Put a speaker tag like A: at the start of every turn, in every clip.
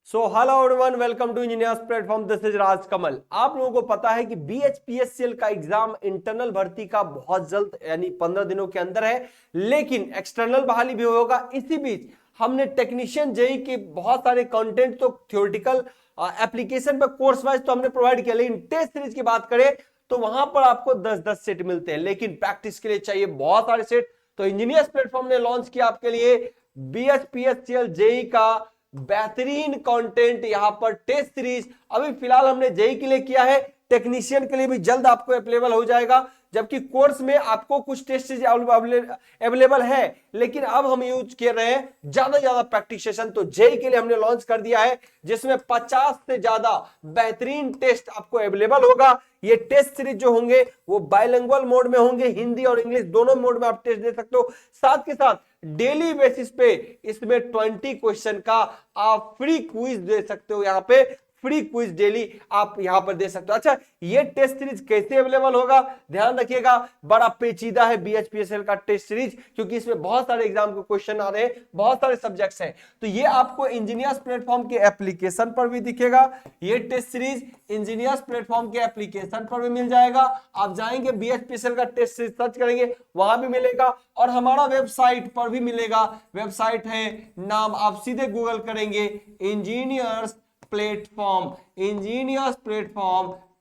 A: Hello everyone, welcome to engineers platform. This is Raj Kamal. आप लोगों को पता है कि बीएचपीएससीएल का एग्जाम इंटरनल भर्ती का बहुत जल्द यानी 15 दिनों के अंदर है, लेकिन एक्सटर्नल बहाली भी होगा। इसी बीच हमने टेक्नीशियन जेई के बहुत सारे कंटेंट तो थ्योरेटिकल एप्लीकेशन पर कोर्स वाइज तो हमने प्रोवाइड किया, लेकिन टेस्ट सीरीज की बात करें तो वहां पर आपको 10-10 सेट मिलते हैं, लेकिन प्रैक्टिस के लिए चाहिए बहुत सारे सेट। तो इंजीनियर्स प्लेटफॉर्म ने लॉन्च किया आपके लिए बीएचपीएससीएल जेई का बेहतरीन कंटेंट। यहां पर टेस्ट सीरीज अभी फिलहाल हमने जेई के लिए किया है, टेक्नीशियन के लिए भी जल्द आपको अवेलेबल हो जाएगा, जबकि कोर्स में आपको कुछ टेस्ट सीरीज अवेलेबल है, लेकिन अब हम यूज कर रहे हैं ज्यादा प्रैक्टिस सेशन। तो जेई के लिए हमने लॉन्च कर दिया है, जिसमें 50 से ज्यादा बेहतरीन टेस्ट आपको अवेलेबल होगा। ये टेस्ट सीरीज जो होंगे वो बाइलिंगुअल मोड में होंगे, हिंदी और इंग्लिश दोनों मोड में आप टेस्ट दे सकते हो। साथ के साथ डेली बेसिस पे इसमें 20 क्वेश्चन का आप फ्री क्विज दे सकते हो। यहां पे फ्री क्विज डेली आप यहां पर दे सकते हो। अच्छा, ये टेस्ट सीरीज कैसे अवेलेबल होगा, ध्यान रखिएगा, बड़ा पेचीदा है बीएचपीएसएल का टेस्ट सीरीज, क्योंकि इसमें बहुत सारे एग्जाम के क्वेश्चन आ रहे हैं, बहुत सारे सब्जेक्ट्स हैं। तो ये आपको इंजीनियर्स प्लेटफॉर्म के एप्लीकेशन पर भी दिखेगा। ये टेस्ट सीरीज इंजीनियर्स प्लेटफॉर्म के एप्लीकेशन पर भी मिल जाएगा। आप जाएंगे बीएचपीएसएल का टेस्ट सीरीज सर्च करेंगे, वहां भी मिलेगा, और हमारा वेबसाइट पर भी मिलेगा। वेबसाइट है, नाम आप सीधे गूगल करेंगे, इंजीनियर्स प्लेटफॉर्म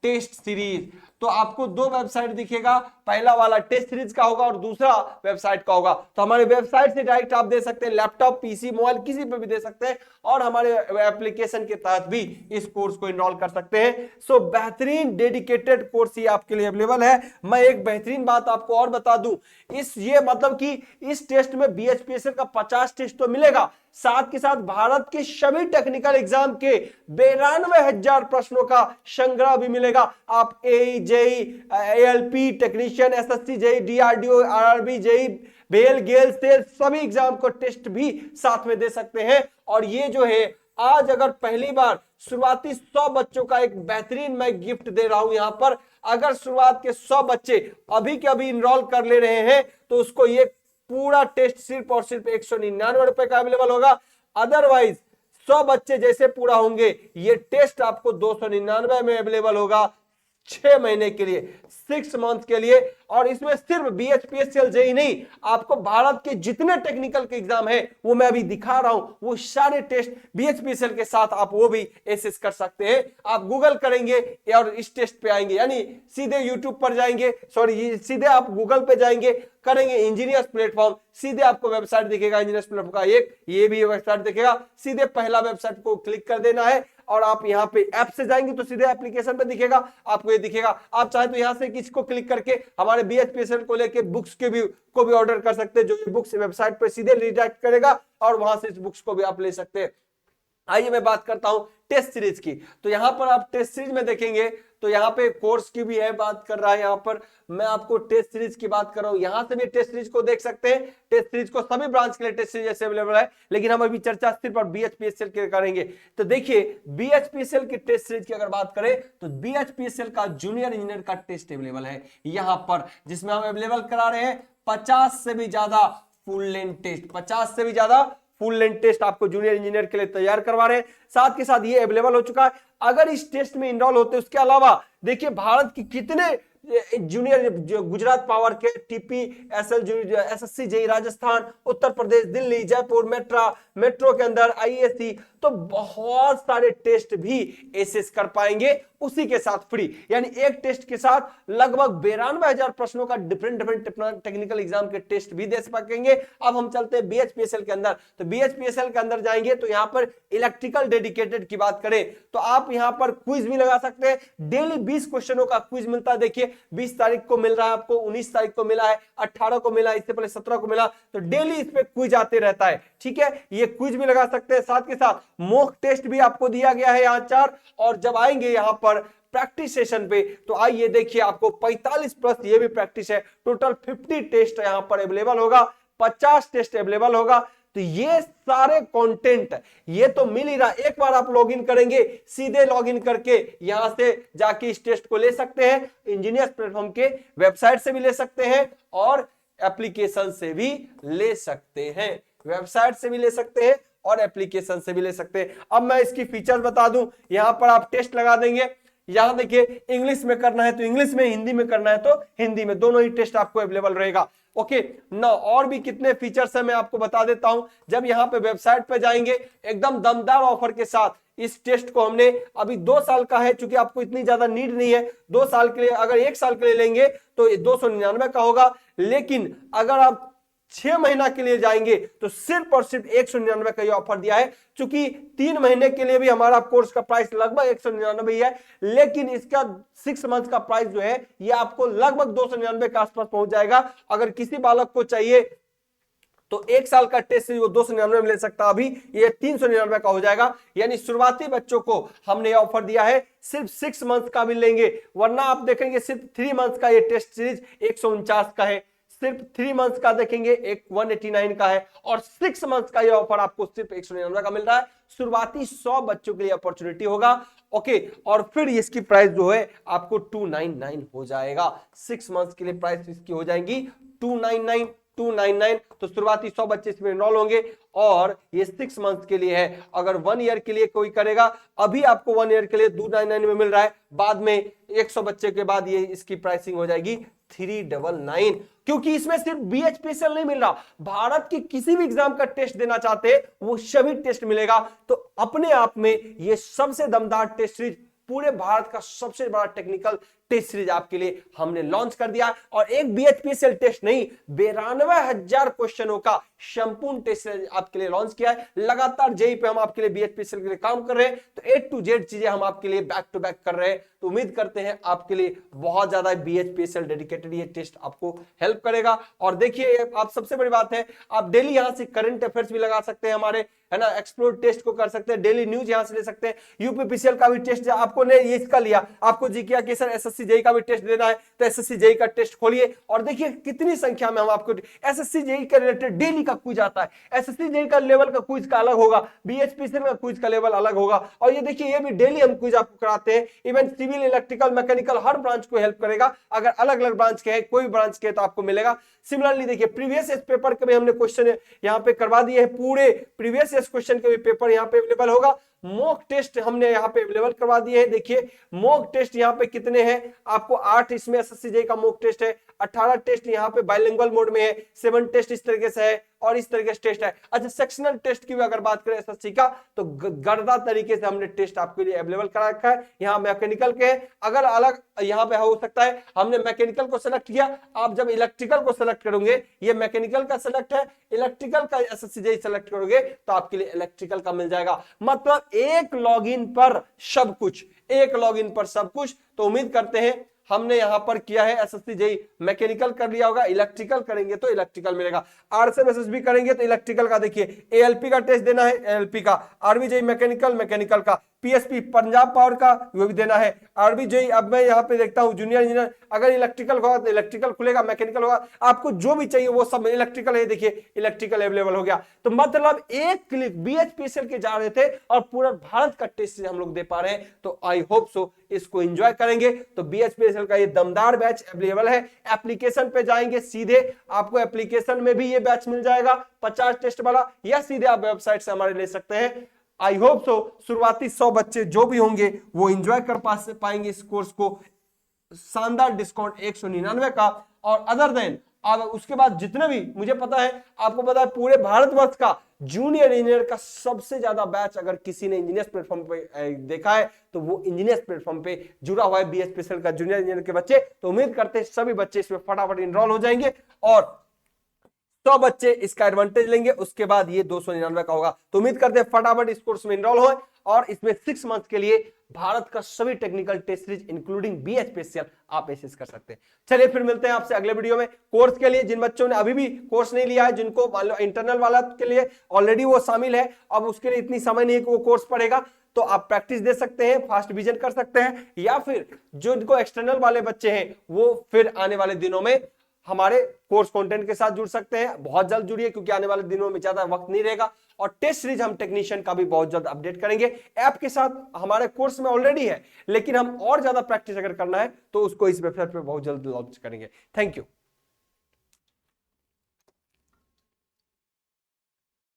A: टेस्ट सीरीज, तो आपको दो वेबसाइट दिखेगा, पहला वाला टेस्ट सीरीज का होगा और दूसरा वेबसाइट का होगा। तो हमारे वेबसाइट से डायरेक्ट आप दे सकते हैं, लैपटॉप, पीसी, मोबाइल किसी पे भी दे सकते हैं, और हमारे एप्लीकेशन के तहत भी इस कोर्स को इनरोल कर सकते हैं। सो बेहतरीन डेडिकेटेड कोर्स ये आपके लिए अवेलेबल है। मैं एक बेहतरीन बात आपको और बता दूं, ये मतलब कि इस टेस्ट में बीएचपीएसएल का 50 टेस्ट तो मिलेगा, साथ के साथ भारत के सभी टेक्निकल एग्जाम के 92,000 प्रश्नों का संग्रह भी मिलेगा। आप AE, JE, ALP, technician, SSC, JE, DRDO, RRB, JE, BEL, GAIL, SAIL सभी एग्जाम को टेस्ट भी साथ में दे सकते हैं। और ये जो है, आज अगर पहली बार शुरुआती 100 बच्चों का एक बेहतरीन मैं गिफ्ट दे रहा हूं यहां पर, अगर शुरुआत के 100 बच्चे अभी के अभी इनरोल कर ले रहे हैं तो उसको ये पूरा टेस्ट सिर्फ और सिर्फ 199 रुपए का अवेलेबल होगा। अदरवाइज 100 बच्चे जैसे पूरा होंगे, ये टेस्ट आपको 299 में अवेलेबल होगा 6 महीने के लिए, 6 मंथ के लिए। और इसमें सिर्फ बीएचपीएससीएल जेई नहीं, आपको भारत के जितने टेक्निकल के एग्जाम है वो मैं अभी दिखा रहा हूं, वो सारे टेस्ट बीएचपीएससीएल के साथ आप वो भी एसेस कर सकते हैं। आप गूगल करेंगे और इस टेस्ट पे आएंगे, यानी सीधे यूट्यूब पर जाएंगे, सीधे आप गूगल पे जाएंगे, करेंगे इंजीनियर्स प्लेटफॉर्म, सीधे आपको वेबसाइट दिखेगा इंजीनियर्स प्लेटफॉर्म का एक, ये भी वेबसाइट दिखेगा, सीधे पहला वेबसाइट को क्लिक कर देना है, और आप यहां पे ऐप से जाएंगे तो सीधे एप्लीकेशन पे दिखेगा, आपको ये दिखेगा। आप चाहे तो यहां से किसी को क्लिक करके हमारे बीएचपीएसएल को लेके बुक्स के भी ऑर्डर कर सकते हैं, जो ये बुक्स वेबसाइट पे सीधे रिडायरेक्ट करेगा, और वहां से इस बुक्स को भी आप ले सकते हैं। आइए मैं बात करता हूं टेस्ट सीरीज की। तो यहां पर आप टेस्ट सीरीज में देखेंगे तो यहां पे कोर्स की भी है, बात कर रहा है, यहां पर मैं आपको टेस्ट सीरीज की बात कर रहा हूं, यहां से भी टेस्ट सीरीज को देख सकते हैं। टेस्ट सीरीज को सभी ब्रांच के लिए टेस्ट सीरीज अवेलेबल है, लेकिन हम अभी चर्चा सिर्फ और बीएचपीएसएल के करेंगे। तो देखिए, बीएचपीएसएल की टेस्ट सीरीज की अगर बात करें तो बीएचपीएसएल का जूनियर इंजीनियर का टेस्ट अवेलेबल है यहां पर, जिसमें हम अवेलेबल करा रहे हैं 50 से भी ज्यादा फुल लेंथ टेस्ट, 50 से भी ज्यादा फुल लेंथ टेस्ट आपको जूनियर इंजीनियर के लिए तैयार करवा रहे हैं। साथ के साथ ये अवेलेबल हो चुका है। अगर इस टेस्ट में इनरोल होते, उसके अलावा देखिए भारत की कितने जूनियर, गुजरात पावर के, TP, SSC, JEE, Rajasthan, Uttar Pradesh, Delhi, Jaipur, metro के अंदर आईएससी, तो बहुत सारे टेस्ट भी एसेस कर पाएंगे उसी के साथ फ्री, यानी एक टेस्ट के साथ लगभग 92,000 प्रश्नों का डिफरेंट टेक्निकल एग्जाम के टेस्ट भी दे सकेंगे। अब हम चलते हैं बीएचपीएसएल के अंदर। तो बीएचपीएसएल के अंदर जाएंगे तो यहां पर इलेक्ट्रिकल डेडिकेटेड की बात करें तो आप यहां पर क्विज भी लगा सकते हैं। डेली 20 क्वेश्चनों का क्विज मिलता है। देखिए 20 तारीख को मिल रहा है आपको, 19 तारीख को मिला है, 18 को मिला, इससे पहले 17 को मिला, तो डेली इस पे क्विज आते रहता है। ठीक है, ये क्विज भी लगा सकते हैं। साथ के साथ मॉक टेस्ट भी आपको दिया गया है यहां 4। और जब आएंगे यहां पर प्रैक्टिस सेशन पे तो आइए देखिए, आपको 45 प्लस ये भी प्रैक्टिस है, टोटल 50 टेस्ट यहां पर अवेलेबल होगा, 50 टेस्ट अवेलेबल होगा। तो ये सारे कंटेंट ये तो मिल ही रहा। एक बार आप लॉगिन करेंगे, सीधे लॉगिन करके यहां से जाके इस टेस्ट को ले सकते हैं, इंजीनियर्स प्लेटफॉर्म के वेबसाइट से भी ले सकते हैं और एप्लीकेशन से भी ले सकते हैं, वेबसाइट से भी ले सकते हैं और एप्लीकेशन से भी ले सकते हैं। अब मैं इसकी फीचर्स बता दूं, यहां पर आप टेस्ट लगा देंगे, यहां देखिए इंग्लिश में करना है तो इंग्लिश में, हिंदी में करना है तो हिंदी में, दोनों ही टेस्ट आपको अवेलेबल रहेगा। ओके ना, और भी कितने फीचर्स है मैं आपको बता देता हूं। जब यहां पे वेबसाइट पे जाएंगे, एकदम दमदार ऑफर के साथ इस टेस्ट को हमने अभी 2 साल का है, चूंकि आपको इतनी ज्यादा नीड नहीं है 2 साल के लिए, अगर 1 साल के लिए लेंगे तो 299 का होगा, लेकिन अगर आप 6 महीना के लिए जाएंगे तो सिर्फ और सिर्फ 199 का ये ऑफर दिया है। चूंकि 3 महीने के लिए भी हमारा कोर्स का प्राइस लगभग 199 ही है, लेकिन इसका 6 मंथ का प्राइस जो है ये आपको लगभग 299 के आसपास पहुंच जाएगा। अगर किसी बालक को चाहिए तो 1 साल का टेस्ट सीरीज वो 299 में ले सकता, अभी ये 399 का हो जाएगा। यानी शुरुआती बच्चों को हमने ये ऑफर दिया है, सिर्फ 6 मंथ का भी लेंगे, वरना आप देखेंगे सिर्फ 3 मंथ का ये टेस्ट सीरीज 149 का है, सिर्फ 3 मंथ का देखेंगे एक 189 का है, और 6 मंथ का ये ऑफर आपको सिर्फ 199 का मिल रहा है। शुरुआती 100 बच्चों के लिए अपॉर्चुनिटी होगा। ओके, और फिर इसकी प्राइस जो है आपको 299 हो जाएगा। 6 मंथ के लिए प्राइस इसकी हो जाएंगी 299। तो शुरुआती 100 बच्चे इसमें एनरोल होंगे, और ये 6 मंथ के लिए है। अगर 1 ईयर के लिए कोई करेगा, अभी आपको 1 ईयर के लिए 299 में मिल रहा है, बाद में 100 बच्चे के बाद ये इसकी प्राइसिंग हो जाएगी 399, क्योंकि इसमें सिर्फ BHPSL नहीं मिल रहा, भारत की किसी भी एग्जाम का टेस्ट देना चाहते हैं वो सभी टेस्ट मिलेगा। तो अपने आप में ये सबसे दमदार टेस्ट सीरीज, पूरे भारत का सबसे बड़ा टेक्निकल टेस्ट सीरीज आपके लिए हमने लॉन्च कर दिया। और एक BHPSL टेस्ट नहीं, 92,000 क्वेश्चनों का संपूर्ण टेस्ट सीरीज आपके लिए लॉन्च किया है। लगातार जेई पे हम आपके लिए BHPSL के लिए काम कर रहे हैं, तो A to Z चीजें हम आपके लिए बैक टू बैक कर रहे हैं। तो उम्मीद करते हैं आपके लिए बहुत ज्यादा BHPSL डेडिकेटेड ये टेस्ट आपको हेल्प करेगा। और देखिए, आप सबसे बड़ी बात है, आप डेली यहां से करंट अफेयर्स भी लगा सकते हैं हमारे, है ना, एक्सप्लोर टेस्ट को कर सकते हैं, डेली न्यूज यहां से ले सकते हैं। यूपीपीसीएल का भी टेस्ट आपको ने ये इसका लिया, आपको जी किया कि सर एसएससी जेई का भी टेस्ट देना है, तो एसएससी जेई का टेस्ट खोलिए और देखिए कितनी संख्या में हम आपको एसएससी जेई के रिलेटेड डेली का क्विज आता है। एसएससी जेई का लेवल का क्विज का अलग होगा, बीएचपीसीएल का क्विज का लेवल अलग होगा, और ये देखिए ये भी डेली हम क्विज आपको कराते हैं। इवन सिविल, इलेक्ट्रिकल, मैकेनिकल हर ब्रांच को हेल्प करेगा। अगर अलग अलग ब्रांच के है, कोई ब्रांच के तो आपको मिलेगा। सिमिलरली देखिए प्रीवियस पेपर के भी हमने क्वेश्चन यहाँ पे करवा दिए हैं, पूरे प्रीवियस क्वेश्चन के भी पेपर यहाँ पे अवेलेबल होगा। मॉक टेस्ट हमने यहाँ पे अवेलेबल करवा दिए हैं। देखिए मॉक टेस्ट यहाँ पे कितने हैं, आपको 8 इसमें एसएससी जेई का मॉक टेस्ट है, 18 टेस्ट यहाँ पे बाइलिंगुअल मोड में है, 7 टेस्ट इस तरीके से है और इस तरीके से टेस्ट है। अच्छा, सेक्शनल टेस्ट की भी अगर बात करें एसएससी का, तो गर्दा तरीके से हमने टेस्ट आपके लिए अवेलेबल करा रखा है। यहाँ मैकेनिकल के है, अगर अलग यहाँ पे हो सकता है, हमने मैकेनिकल को सेलेक्ट किया, आप जब इलेक्ट्रिकल को सेलेक्ट करोगे, ये मैकेनिकल का सेलेक्ट है, इलेक्ट्रिकल का एसएससी जेई सेलेक्ट करोगे तो आपके लिए इलेक्ट्रिकल का मिल जाएगा। मतलब एक लॉगिन पर सब कुछ, एक लॉगिन पर सब कुछ। तो उम्मीद करते हैं हमने यहां पर किया है, एसएससी जेई मैकेनिकल कर लिया होगा, इलेक्ट्रिकल करेंगे तो इलेक्ट्रिकल मिलेगा, आरएसएम एसएसबी करेंगे तो इलेक्ट्रिकल का, देखिए एएलपी का टेस्ट देना है, एएलपी का, आरबी जेई मैकेनिकल, मैकेनिकल का, पीएसपी पंजाब पावर का वो भी देना है, आरबी जेई। अब मैं यहाँ पे देखता हूँ जूनियर इंजीनियर, अगर इलेक्ट्रिकल होगा तो इलेक्ट्रिकल खुलेगा, मैकेनिकल होगा, आपको जो भी चाहिए वो सब इलेक्ट्रिकल है। देखिए इलेक्ट्रिकल अवेलेबल हो गया। तो मतलब एक क्लिक बीएचपीसीएल के जा रहे थे और पूरा भारत का टेस्ट हम लोग दे पा रहे हैं। तो आई होप सो इसको एंजॉय करेंगे। तो बीएचपीसीएल का ये दमदार बैच अवेलेबल है। एप्लीकेशन पे जाएंगे सीधे, आपको एप्लीकेशन में भी ये बैच मिल जाएगा 50 टेस्ट वाला, या सीधे आप वेबसाइट से हमारे ले सकते हैं। आई होप सो शुरुआती 100 बच्चे जो भी होंगे वो एंजॉय कर पाएंगे इस कोर्स को। शानदार डिस्काउंट 199 का। और अदर देन अब उसके बाद जितने भी, मुझे पता है, आपको पता है, पूरे भारतवर्ष का जूनियर इंजीनियर का सबसे ज्यादा बैच अगर किसी ने इंजीनियर्स प्लेटफॉर्म पे देखा है तो वो इंजीनियर्स प्लेटफॉर्म पे जुड़ा हुआ है बीएचपीसीएल का जूनियर इंजीनियर के बच्चे। तो उम्मीद करते हैं सभी बच्चे इसमें फटाफट इनरोल हो जाएंगे और 100 बच्चे इसका एडवांटेज लेंगे, उसके बाद ये 299 का होगा। तो उम्मीद करते हैं फटाफट इस कोर्स में इनरोल हो और इसमें 6 मंथ के लिए भारत का सभी टेक्निकल टेस्ट सीरीज इंक्लूडिंग बीएचपीसीएल आप एसेस कर सकते हैं। चलिए फिर मिलते हैं आपसे अगले वीडियो में। कोर्स के लिए जिन बच्चों ने अभी भी कोर्स नहीं लिया है, जिनको मान लो इंटरनल वाला के लिए ऑलरेडी वो शामिल है, अब उसके लिए इतनी समय नहीं है कि वो कोर्स पढ़ेगा, तो आप प्रैक्टिस दे सकते हैं, फास्ट विजन कर सकते हैं, या फिर जो इनको एक्सटर्नल वाले बच्चे हैं वो फिर आने वाले दिनों में हमारे कोर्स कंटेंट के साथ जुड़ सकते हैं। बहुत जल्द जुड़िए क्योंकि आने वाले दिनों में ज्यादा वक्त नहीं रहेगा। और टेस्ट सीरीज हम टेक्नीशियन का भी बहुत जल्द अपडेट करेंगे। ऐप के साथ हमारे कोर्स में ऑलरेडी है, लेकिन हम और ज्यादा प्रैक्टिस अगर करना है तो उसको इस वेबसाइट पे बहुत जल्द लॉन्च करेंगे। Thank you.